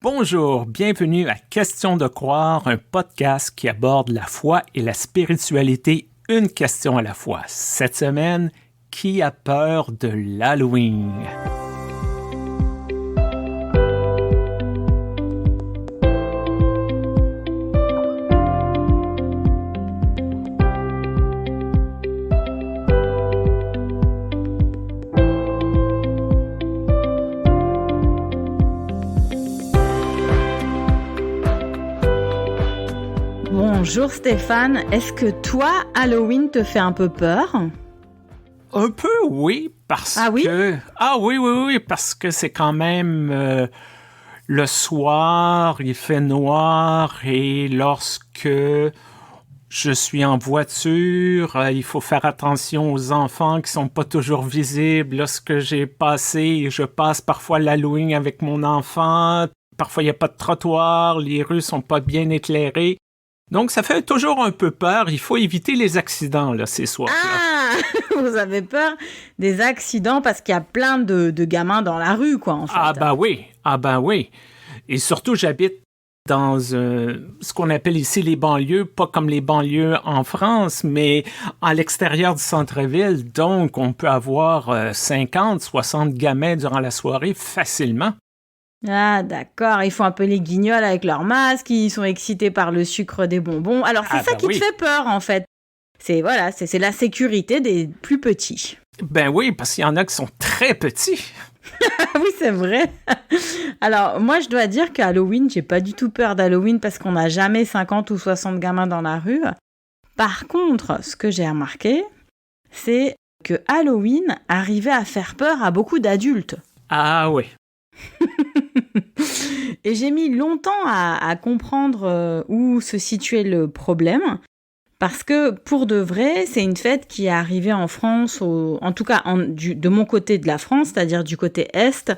Bonjour, bienvenue à Question de croire, un podcast qui aborde la foi et la spiritualité une question à la fois. Cette semaine, qui a peur de l'Halloween? Bonjour Stéphane, est-ce que toi, Halloween te fait un peu peur? Un peu, oui, parce Ah oui? que... Ah oui, parce que c'est quand même le soir, il fait noir et lorsque je suis en voiture, il faut faire attention aux enfants qui sont pas toujours visibles. Lorsque je passe parfois l'Halloween avec mon enfant, parfois il n'y a pas de trottoir, les rues sont pas bien éclairées. Donc, ça fait toujours un peu peur. Il faut éviter les accidents, là, ces soirs-là. Ah! Vous avez peur des accidents parce qu'il y a plein de gamins dans la rue, quoi, en fait. Ah ben oui. Et surtout, j'habite dans ce qu'on appelle ici les banlieues, pas comme les banlieues en France, mais à l'extérieur du centre-ville. Donc, on peut avoir 50, 60 gamins durant la soirée facilement. Ah, d'accord. Ils font un peu les guignols avec leurs masques, ils sont excités par le sucre des bonbons. Alors, c'est ça qui te fait peur, en fait. C'est la sécurité des plus petits. Ben oui, parce qu'il y en a qui sont très petits. Oui, c'est vrai. Alors, moi, je dois dire qu'à Halloween, j'ai pas du tout peur d'Halloween parce qu'on n'a jamais 50 ou 60 gamins dans la rue. Par contre, ce que j'ai remarqué, c'est que Halloween arrivait à faire peur à beaucoup d'adultes. Ah oui. Et j'ai mis longtemps à comprendre où se situait le problème, parce que pour de vrai, c'est une fête qui est arrivée en France, en tout cas de mon côté de la France, c'est-à-dire du côté Est,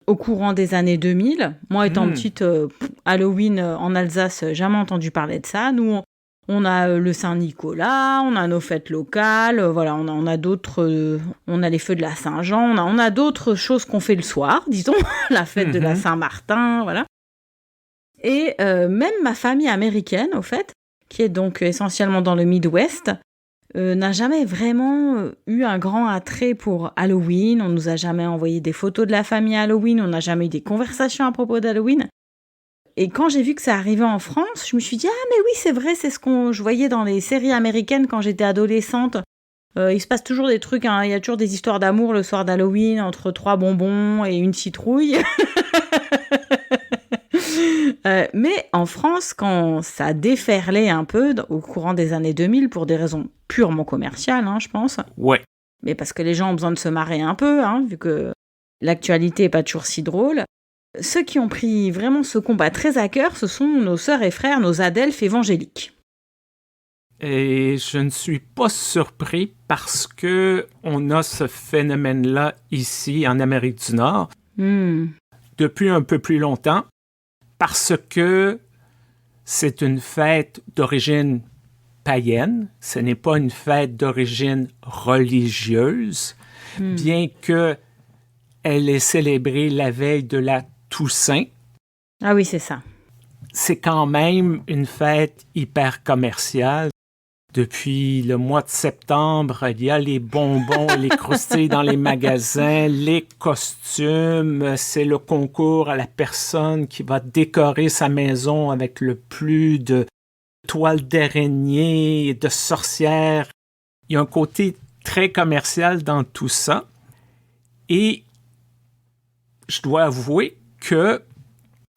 au courant des années 2000. Moi, étant petite, Halloween en Alsace, jamais entendu parler de ça. Nous, on a le Saint-Nicolas, on a nos fêtes locales, voilà, on a d'autres, on a les feux de la Saint-Jean, on a d'autres choses qu'on fait le soir, disons, la fête de la Saint-Martin, voilà. Et même ma famille américaine, au fait, qui est donc essentiellement dans le Midwest, n'a jamais vraiment eu un grand attrait pour Halloween. On nous a jamais envoyé des photos de la famille Halloween, on n'a jamais eu des conversations à propos d'Halloween. Et quand j'ai vu que ça arrivait en France, je me suis dit « Ah, mais oui, c'est vrai, c'est ce que je voyais dans les séries américaines quand j'étais adolescente. Il se passe toujours des trucs, hein, il y a toujours des histoires d'amour le soir d'Halloween, entre 3 bonbons et une citrouille. » Mais en France, quand ça déferlait un peu au courant des années 2000, pour des raisons purement commerciales, hein, je pense. Ouais. Mais parce que les gens ont besoin de se marrer un peu, hein, vu que l'actualité n'est pas toujours si drôle. Ceux qui ont pris vraiment ce combat très à cœur, ce sont nos sœurs et frères, nos adelphes évangéliques. Et je ne suis pas surpris parce que on a ce phénomène-là ici en Amérique du Nord depuis un peu plus longtemps parce que c'est une fête d'origine païenne, ce n'est pas une fête d'origine religieuse, bien que elle est célébrée la veille de la Toussaint. Ah oui, c'est ça. C'est quand même une fête hyper commerciale. Depuis le mois de septembre, il y a les bonbons et les croustilles dans les magasins, les costumes, c'est le concours à la personne qui va décorer sa maison avec le plus de toiles d'araignée et de sorcières. Il y a un côté très commercial dans tout ça. Et je dois avouer que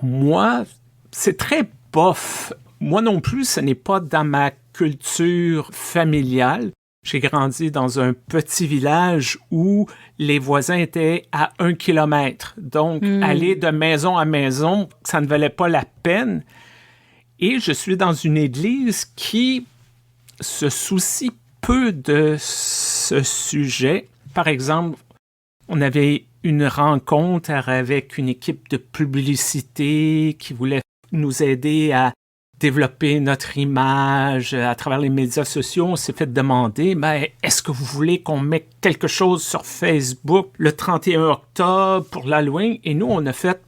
moi, c'est très bof. Moi non plus, ce n'est pas dans ma culture familiale. J'ai grandi dans un petit village où les voisins étaient à 1 kilomètre. Donc, aller de maison à maison, ça ne valait pas la peine. Et je suis dans une église qui se soucie peu de ce sujet. Par exemple, on avait une rencontre avec une équipe de publicité qui voulait nous aider à développer notre image à travers les médias sociaux. On s'est fait demander, est-ce que vous voulez qu'on mette quelque chose sur Facebook le 31 octobre pour l'Halloween? Et nous, on a fait,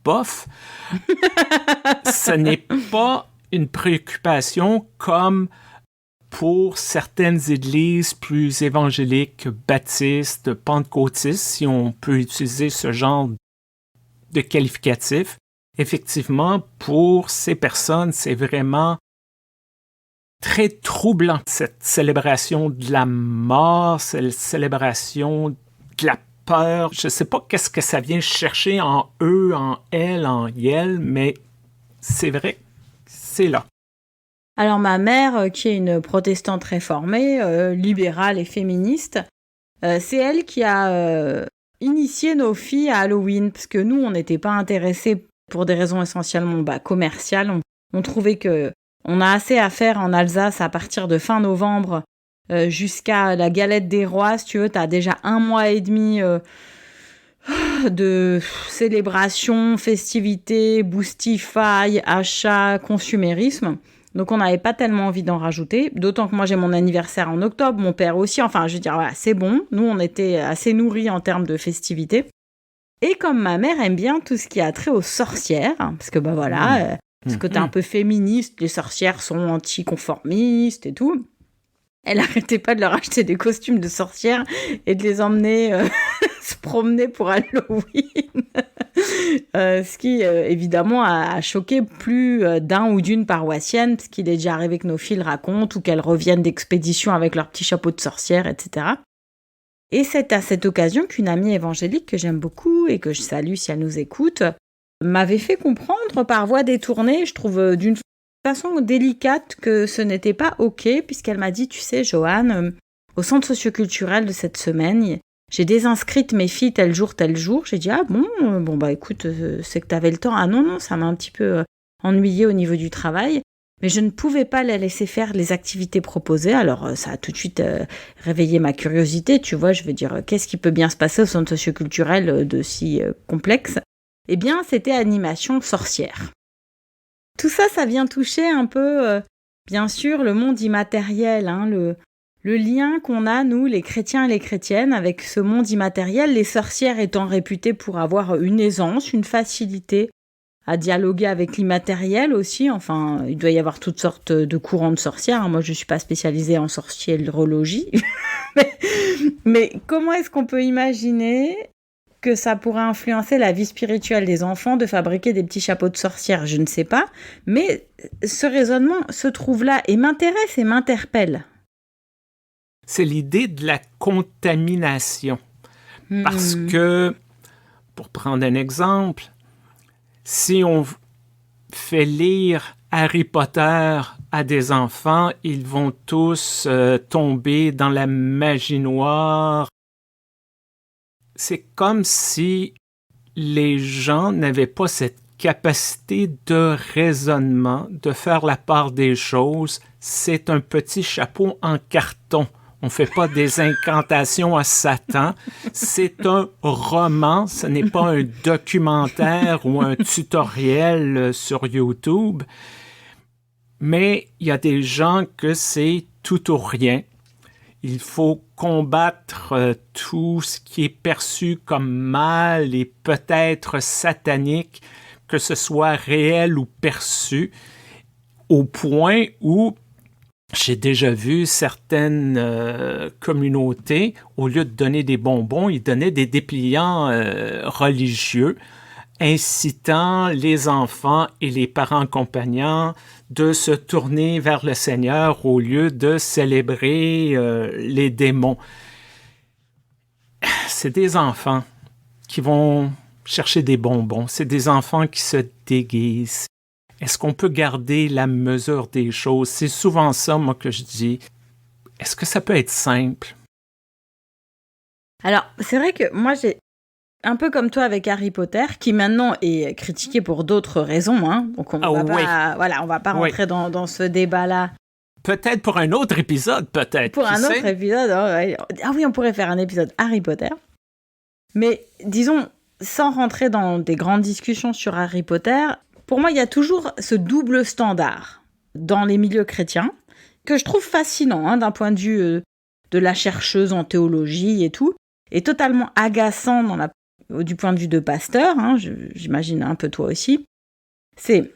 bof. Ce n'est pas une préoccupation comme pour certaines églises plus évangéliques, baptistes, pentecôtistes, si on peut utiliser ce genre de qualificatif. Effectivement, pour ces personnes, c'est vraiment très troublant, cette célébration de la mort, cette célébration de la peur. Je ne sais pas qu'est-ce que ça vient chercher en eux, en elles, en yel, mais c'est vrai, c'est là. Alors ma mère, qui est une protestante réformée, libérale et féministe, c'est elle qui a initié nos filles à Halloween, parce que nous, on n'était pas intéressés pour des raisons essentiellement commerciales. On trouvait que on a assez à faire en Alsace à partir de fin novembre jusqu'à la galette des rois. Si tu veux, tu as déjà 1 mois et demi de célébrations, festivités, boostify, achats, consumérisme. Donc on n'avait pas tellement envie d'en rajouter, d'autant que moi j'ai mon anniversaire en octobre, mon père aussi, enfin je veux dire, voilà, c'est bon. Nous on était assez nourris en termes de festivités. Et comme ma mère aime bien tout ce qui a trait aux sorcières, parce que parce que t'es un peu féministe, les sorcières sont anticonformistes et tout, elle arrêtait pas de leur acheter des costumes de sorcières et de les emmener se promener pour Halloween. Ce qui, évidemment, a choqué plus d'un ou d'une paroissienne, parce qu'il est déjà arrivé que nos filles le racontent, ou qu'elles reviennent d'expédition avec leur petit chapeau de sorcière, etc. Et c'est à cette occasion qu'une amie évangélique que j'aime beaucoup, et que je salue si elle nous écoute, m'avait fait comprendre par voie détournée, je trouve d'une façon délicate, que ce n'était pas OK, puisqu'elle m'a dit, tu sais, Joanne, au centre socioculturel de cette semaine, j'ai désinscrite mes filles tel jour. J'ai dit, ah bon, bah écoute, c'est que t'avais le temps. Ah non, ça m'a un petit peu ennuyée au niveau du travail. Mais je ne pouvais pas les laisser faire les activités proposées. Alors, ça a tout de suite réveillé ma curiosité. Tu vois, je veux dire, qu'est-ce qui peut bien se passer au centre socioculturel de si complexe ? Eh bien, c'était animation sorcière. Tout ça, ça vient toucher un peu, bien sûr, le monde immatériel, hein, le lien qu'on a, nous, les chrétiens et les chrétiennes, avec ce monde immatériel, les sorcières étant réputées pour avoir une aisance, une facilité à dialoguer avec l'immatériel aussi. Enfin, il doit y avoir toutes sortes de courants de sorcières. Moi, je ne suis pas spécialisée en sorciérologie. mais comment est-ce qu'on peut imaginer que ça pourrait influencer la vie spirituelle des enfants de fabriquer des petits chapeaux de sorcière ? Je ne sais pas. Mais ce raisonnement se trouve là et m'intéresse et m'interpelle. C'est l'idée de la contamination. Parce que, pour prendre un exemple, si on fait lire Harry Potter à des enfants, ils vont tous tomber dans la magie noire. C'est comme si les gens n'avaient pas cette capacité de raisonnement, de faire la part des choses. C'est un petit chapeau en carton. On ne fait pas des incantations à Satan. C'est un roman, ce n'est pas un documentaire ou un tutoriel sur YouTube. Mais il y a des gens que c'est tout ou rien. Il faut combattre tout ce qui est perçu comme mal et peut-être satanique, que ce soit réel ou perçu, au point où j'ai déjà vu certaines communautés, au lieu de donner des bonbons, ils donnaient des dépliants religieux, incitant les enfants et les parents accompagnants de se tourner vers le Seigneur au lieu de célébrer les démons. C'est des enfants qui vont chercher des bonbons, c'est des enfants qui se déguisent. Est-ce qu'on peut garder la mesure des choses? C'est souvent ça, moi, que je dis. Est-ce que ça peut être simple? Alors, c'est vrai que moi, j'ai un peu comme toi avec Harry Potter, qui maintenant est critiqué pour d'autres raisons. Hein. Donc, on va pas rentrer dans ce débat-là. Peut-être pour un autre épisode, peut-être. Pour un autre épisode. Ah oui, on pourrait faire un épisode Harry Potter. Mais disons, sans rentrer dans des grandes discussions sur Harry Potter, pour moi, il y a toujours ce double standard dans les milieux chrétiens que je trouve fascinant d'un point de vue de la chercheuse en théologie et tout, et totalement agaçant dans la du point de vue de pasteur, hein, j'imagine un peu toi aussi, c'est,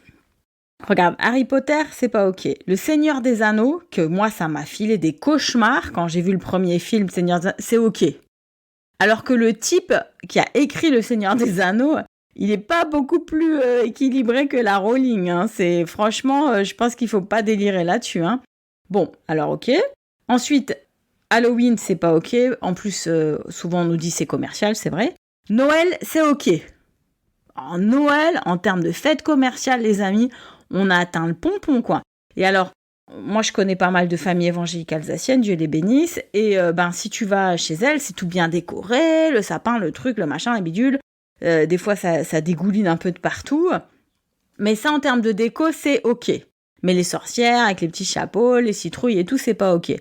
regarde, Harry Potter, c'est pas ok. Le Seigneur des Anneaux, que moi, ça m'a filé des cauchemars quand j'ai vu le premier film Seigneur des Anneaux, c'est ok. Alors que le type qui a écrit Le Seigneur des Anneaux, il n'est pas beaucoup plus équilibré que la Rowling. Hein. C'est, franchement, je pense qu'il ne faut pas délirer là-dessus. Hein. Bon, alors ok. Ensuite, Halloween, c'est pas ok. En plus, souvent on nous dit c'est commercial, c'est vrai. Noël, c'est ok. En Noël, en termes de fête commerciale, les amis, on a atteint le pompon, quoi. Et alors, moi, je connais pas mal de familles évangéliques alsaciennes, Dieu les bénisse. Et si tu vas chez elles, c'est tout bien décoré, le sapin, le truc, le machin, les bidules. Des fois, ça dégouline un peu de partout. Mais ça, en termes de déco, c'est ok. Mais les sorcières, avec les petits chapeaux, les citrouilles et tout, c'est pas ok.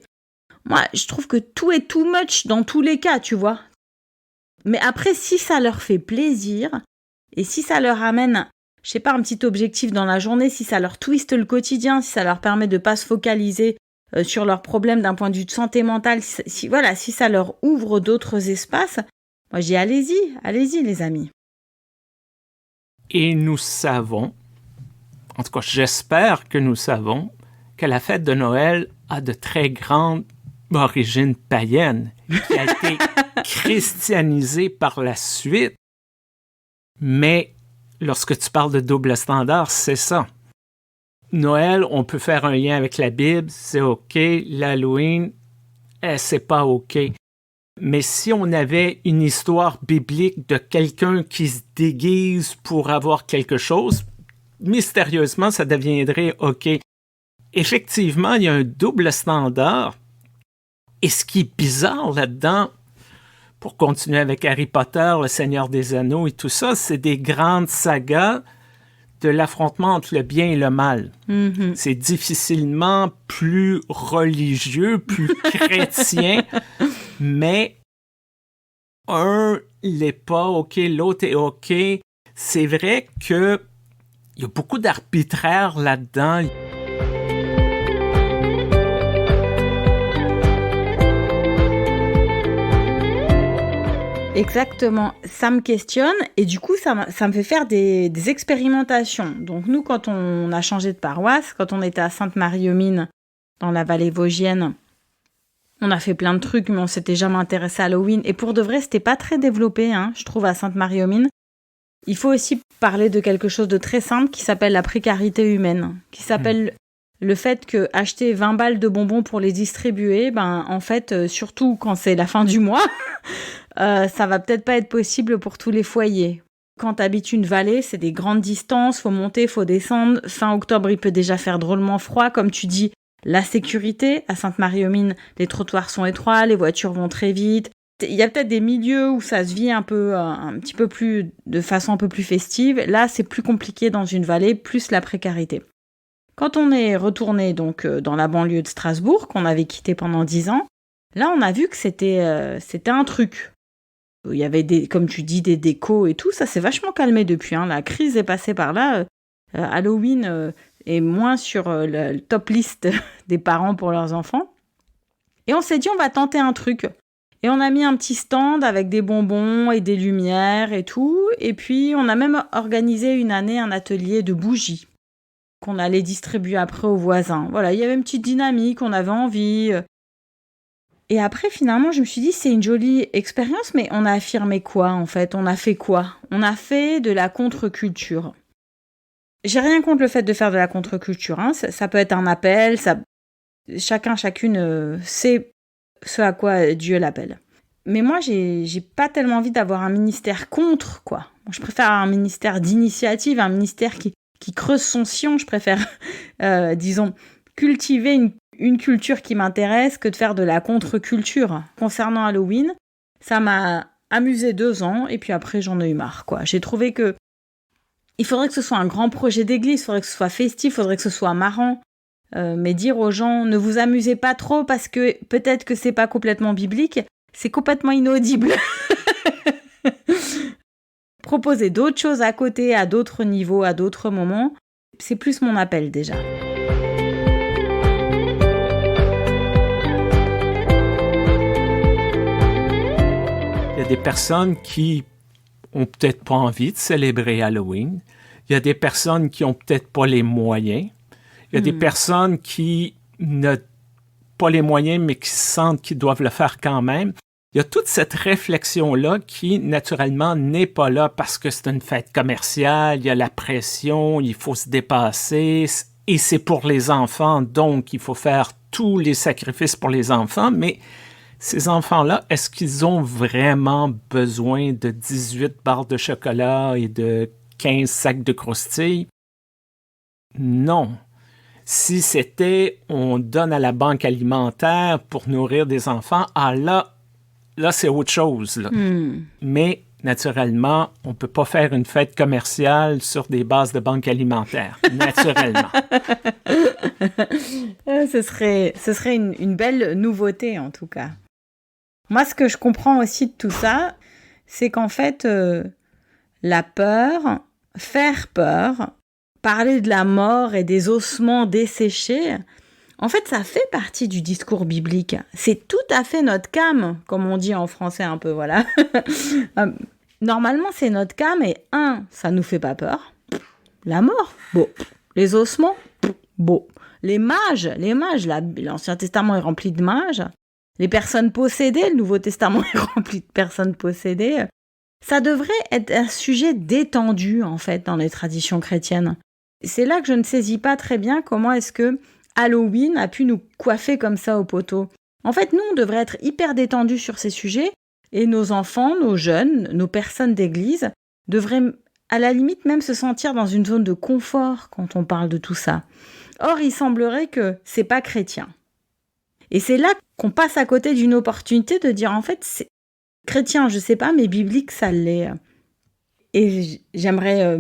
Moi, je trouve que tout est too much dans tous les cas, tu vois. Mais après, si ça leur fait plaisir, et si ça leur amène, je sais pas, un petit objectif dans la journée, si ça leur twiste le quotidien, si ça leur permet de pas se focaliser sur leurs problèmes d'un point de vue de santé mentale, si ça leur ouvre d'autres espaces, moi, je dis allez-y les amis. Et nous savons, en tout cas j'espère que nous savons, que la fête de Noël a de très grandes origines païennes, qui a été christianisée par la suite. Mais lorsque tu parles de double standard, c'est ça. Noël, on peut faire un lien avec la Bible, c'est OK. L'Halloween, c'est pas OK. Mais si on avait une histoire biblique de quelqu'un qui se déguise pour avoir quelque chose, mystérieusement, ça deviendrait OK. Effectivement, il y a un double standard. Et ce qui est bizarre là-dedans, pour continuer avec Harry Potter, Le Seigneur des Anneaux et tout ça, c'est des grandes sagas de l'affrontement entre le bien et le mal. Mm-hmm. C'est difficilement plus religieux, plus chrétien, mais un l'est pas OK, l'autre est OK. C'est vrai qu'il y a beaucoup d'arbitraire là-dedans. Exactement, ça me questionne et du coup ça me fait faire des expérimentations. Donc nous, quand on a changé de paroisse, quand on était à Sainte-Marie-aux-Mines dans la vallée vosgienne, on a fait plein de trucs mais on s'était jamais intéressé à Halloween et pour de vrai c'était pas très développé, je trouve, à Sainte-Marie-aux-Mines. Il faut aussi parler de quelque chose de très simple qui s'appelle la précarité humaine, qui s'appelle le fait que acheter 20 balles de bonbons pour les distribuer, en fait, surtout quand c'est la fin du mois, ça va peut-être pas être possible pour tous les foyers. Quand t'habites une vallée, c'est des grandes distances, faut monter, faut descendre. Fin octobre, il peut déjà faire drôlement froid. Comme tu dis, la sécurité, à Sainte-Marie-aux-Mines, les trottoirs sont étroits, les voitures vont très vite. Il y a peut-être des milieux où ça se vit un petit peu plus, de façon un peu plus festive. Là, c'est plus compliqué dans une vallée, plus la précarité. Quand on est retourné donc dans la banlieue de Strasbourg, qu'on avait quitté pendant 10 ans, là, on a vu que c'était un truc. Il y avait, comme tu dis, des décos et tout. Ça s'est vachement calmé depuis. La crise est passée par là. Halloween est moins sur le top list des parents pour leurs enfants. Et on s'est dit, on va tenter un truc. Et on a mis un petit stand avec des bonbons et des lumières et tout. Et puis, on a même organisé une année un atelier de bougies qu'on allait distribuer après aux voisins. Voilà, il y avait une petite dynamique, on avait envie. Et après, finalement, je me suis dit, c'est une jolie expérience, mais on a affirmé quoi, en fait ? On a fait quoi ? On a fait de la contre-culture. J'ai rien contre le fait de faire de la contre-culture. Ça peut être un appel, chacune sait ce à quoi Dieu l'appelle. Mais moi, j'ai pas tellement envie d'avoir un ministère contre, quoi. Je préfère un ministère d'initiative, un ministère qui creuse son sillon. Je préfère, cultiver une culture qui m'intéresse que de faire de la contre-culture. Concernant Halloween, ça m'a amusé 2 ans et puis après j'en ai eu marre, quoi. J'ai trouvé que il faudrait que ce soit un grand projet d'église, il faudrait que ce soit festif, il faudrait que ce soit marrant. Mais dire aux gens ne vous amusez pas trop parce que peut-être que c'est pas complètement biblique, c'est complètement inaudible. Proposer d'autres choses à côté, à d'autres niveaux, à d'autres moments, c'est plus mon appel déjà. Il y a des personnes qui n'ont peut-être pas envie de célébrer Halloween. Il y a des personnes qui n'ont peut-être pas les moyens. Il y a des personnes qui n'ont pas les moyens, mais qui sentent qu'ils doivent le faire quand même. Il y a toute cette réflexion-là qui, naturellement, n'est pas là parce que c'est une fête commerciale, il y a la pression, il faut se dépasser, et c'est pour les enfants, donc il faut faire tous les sacrifices pour les enfants, mais ces enfants-là, est-ce qu'ils ont vraiment besoin de 18 barres de chocolat et de 15 sacs de croustilles? Non. Si c'était on donne à la banque alimentaire pour nourrir des enfants, là, c'est autre chose. Là. Mais, naturellement, on ne peut pas faire une fête commerciale sur des bases de banque alimentaire. Naturellement. Ce serait une belle nouveauté, en tout cas. Moi, ce que je comprends aussi de tout ça, c'est qu'en fait, la peur, faire peur, parler de la mort et des ossements desséchés, en fait, ça fait partie du discours biblique. C'est tout à fait notre came, comme on dit en français un peu, voilà. Normalement, c'est notre came et ça nous fait pas peur. La mort, bon. Les ossements, bon. Les mages, l'Ancien Testament est rempli de mages. Les personnes possédées, le Nouveau Testament est rempli de personnes possédées. Ça devrait être un sujet détendu, en fait, dans les traditions chrétiennes. C'est là que je ne saisis pas très bien comment est-ce que Halloween a pu nous coiffer comme ça au poteau. En fait, nous, on devrait être hyper détendus sur ces sujets et nos enfants, nos jeunes, nos personnes d'église devraient à la limite même se sentir dans une zone de confort quand on parle de tout ça. Or, il semblerait que c'est pas chrétien. Et c'est là qu'on passe à côté d'une opportunité de dire en fait, c'est chrétien, je sais pas, mais biblique, ça l'est. Et j'aimerais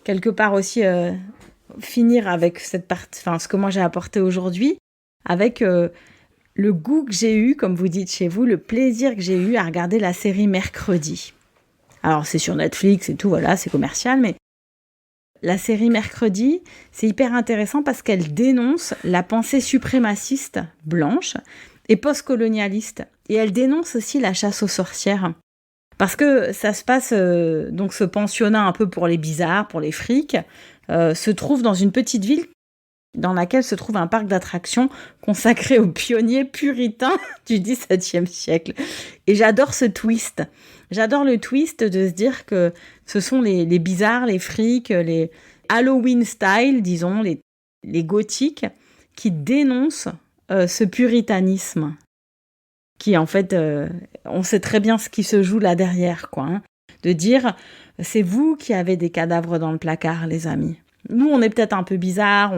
quelque part aussi finir avec cette partie, ce que moi j'ai apporté aujourd'hui, avec le goût que j'ai eu, comme vous dites chez vous, le plaisir que j'ai eu à regarder la série Mercredi. Alors c'est sur Netflix et tout, voilà, c'est commercial, mais la série Mercredi, c'est hyper intéressant parce qu'elle dénonce la pensée suprémaciste blanche et postcolonialiste. Et elle dénonce aussi la chasse aux sorcières. Parce que ça se passe, donc ce pensionnat un peu pour les bizarres, pour les frics, se trouve dans une petite ville dans laquelle se trouve un parc d'attractions consacré aux pionniers puritains du XVIIe siècle. Et j'adore ce twist. J'adore le twist de se dire que ce sont les bizarres, les frics, les Halloween style, disons, les gothiques, qui dénoncent ce puritanisme. Qui, en fait, on sait très bien ce qui se joue là derrière, quoi. Hein. De dire, c'est vous qui avez des cadavres dans le placard, les amis. Nous, on est peut-être un peu bizarres,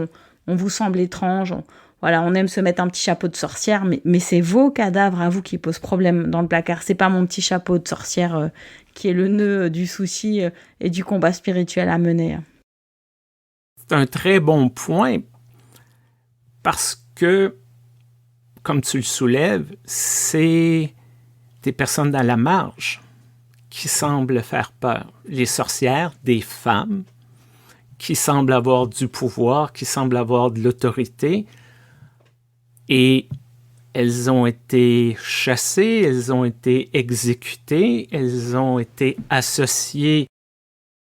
on vous semble étrange, on aime se mettre un petit chapeau de sorcière, mais c'est vos cadavres à vous qui posent problème dans le placard. C'est pas mon petit chapeau de sorcière qui est le nœud du souci et du combat spirituel à mener. C'est un très bon point parce que, comme tu le soulèves, c'est des personnes dans la marge qui semblent faire peur. Les sorcières, des femmes qui semblent avoir du pouvoir, qui semblent avoir de l'autorité, et elles ont été chassées, elles ont été exécutées, elles ont été associées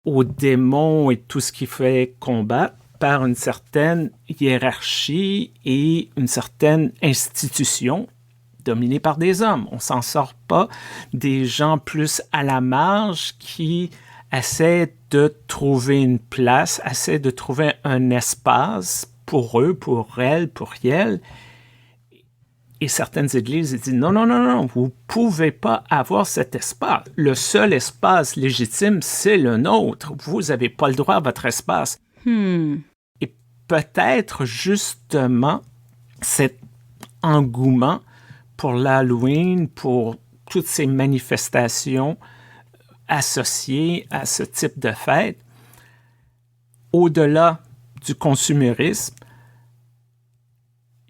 aux démons et tout ce qui fait combattre par une certaine hiérarchie et une certaine institution dominée par des hommes. On ne s'en sort pas des gens plus à la marge qui essaient de trouver une place, essaient de trouver un espace pour eux, pour elles, pour elles. Et certaines églises disent non, vous ne pouvez pas avoir cet espace. Le seul espace légitime, c'est le nôtre. Vous n'avez pas le droit à votre espace. Et peut-être justement cet engouement pour l'Halloween, pour toutes ces manifestations associées à ce type de fête, au-delà du consumérisme,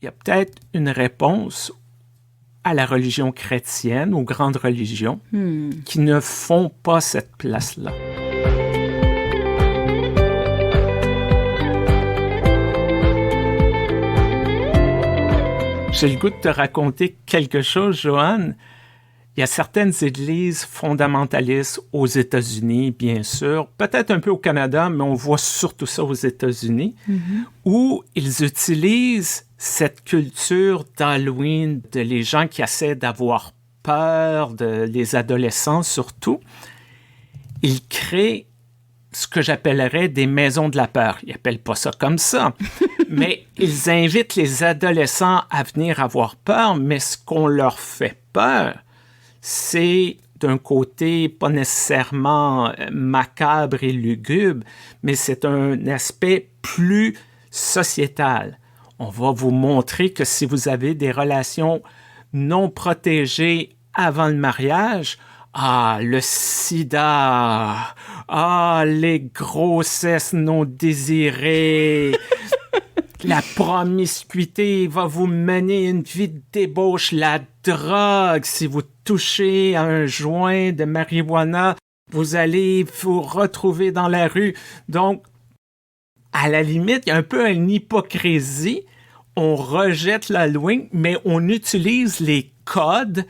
il y a peut-être une réponse à la religion chrétienne, aux grandes religions, qui ne font pas cette place-là. J'ai le goût de te raconter quelque chose, Joanne. Il y a certaines églises fondamentalistes aux États-Unis, bien sûr, peut-être un peu au Canada, mais on voit surtout ça aux États-Unis, où ils utilisent cette culture d'Halloween, de les gens qui essaient d'avoir peur, les adolescents surtout. Ils créent ce que j'appellerais des maisons de la peur. Ils n'appellent pas ça comme ça, mais ils invitent les adolescents à venir avoir peur, mais ce qu'on leur fait peur, c'est d'un côté pas nécessairement macabre et lugubre, mais c'est un aspect plus sociétal. On va vous montrer que si vous avez des relations non protégées avant le mariage, le sida, les grossesses non désirées, la promiscuité va vous mener une vie de débauche, la drogue, si vous touchez à un joint de marijuana, vous allez vous retrouver dans la rue. Donc, à la limite, il y a un peu une hypocrisie. On rejette l'Halloween, mais on utilise les codes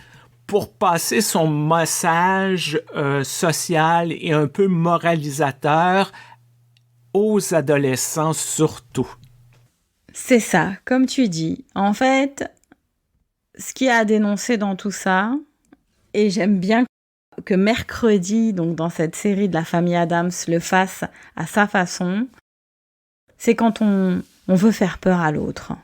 pour passer son message social et un peu moralisateur aux adolescents surtout. C'est ça, comme tu dis. En fait, ce qu'il y a à dénoncer dans tout ça, et j'aime bien que Mercredi, donc dans cette série de la famille Addams, le fasse à sa façon, c'est quand on veut faire peur à l'autre.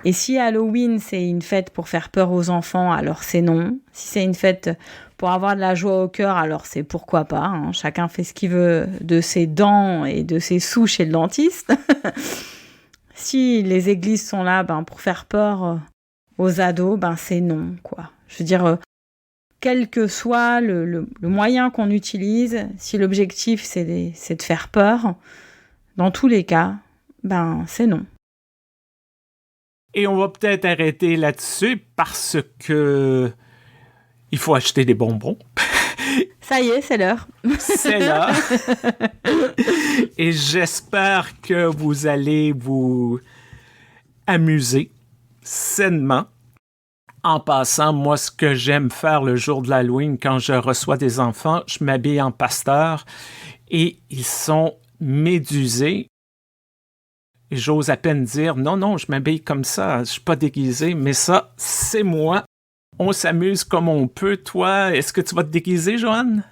Et si Halloween, c'est une fête pour faire peur aux enfants, alors c'est non. Si c'est une fête pour avoir de la joie au cœur, alors c'est pourquoi pas. Hein. Chacun fait ce qu'il veut de ses dents et de ses sous chez le dentiste. Si les églises sont là pour faire peur aux ados, c'est non, quoi. Je veux dire, quel que soit le moyen qu'on utilise, si l'objectif c'est de faire peur, dans tous les cas, c'est non. Et on va peut-être arrêter là-dessus parce que il faut acheter des bonbons. Ça y est, c'est l'heure. C'est l'heure. Et j'espère que vous allez vous amuser sainement. En passant, moi, ce que j'aime faire le jour de l'Halloween, quand je reçois des enfants, je m'habille en pasteur et ils sont médusés. Et j'ose à peine dire, non, je m'habille comme ça, je suis pas déguisé, mais ça, c'est moi. On s'amuse comme on peut. Toi, est-ce que tu vas te déguiser, Joanne?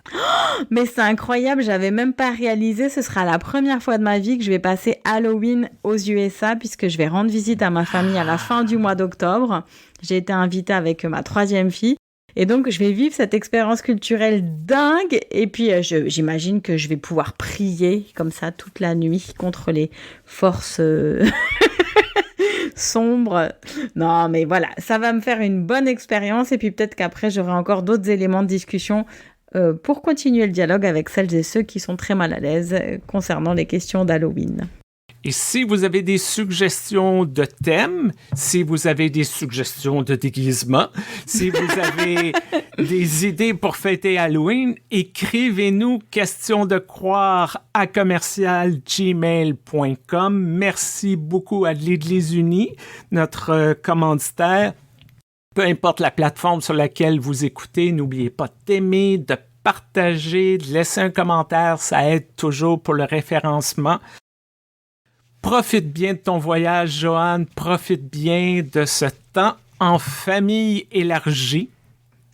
Mais c'est incroyable, j'avais même pas réalisé. Ce sera la première fois de ma vie que je vais passer Halloween aux USA puisque je vais rendre visite à ma famille à la fin du mois d'octobre. J'ai été invitée avec ma 3e fille. Et donc, je vais vivre cette expérience culturelle dingue. Et puis, j'imagine que je vais pouvoir prier comme ça toute la nuit contre les forces sombres. Non, mais voilà, ça va me faire une bonne expérience. Et puis, peut-être qu'après, j'aurai encore d'autres éléments de discussion pour continuer le dialogue avec celles et ceux qui sont très mal à l'aise concernant les questions d'Halloween. Et si vous avez des suggestions de thèmes, si vous avez des suggestions de déguisement, si vous avez des idées pour fêter Halloween, écrivez-nous questions de croire à commercial@gmail.com. Merci beaucoup à l'Église unie, notre commanditaire. Peu importe la plateforme sur laquelle vous écoutez, n'oubliez pas d'aimer, de partager, de laisser un commentaire, ça aide toujours pour le référencement. Profite bien de ton voyage, Joanne. Profite bien de ce temps en famille élargie.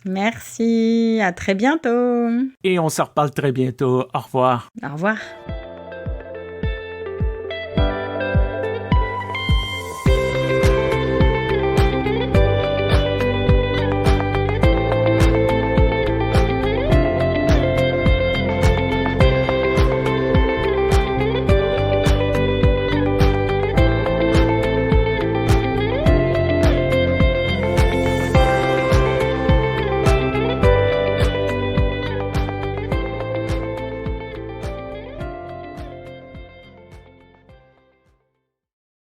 Merci, à très bientôt. Et on se reparle très bientôt. Au revoir. Au revoir.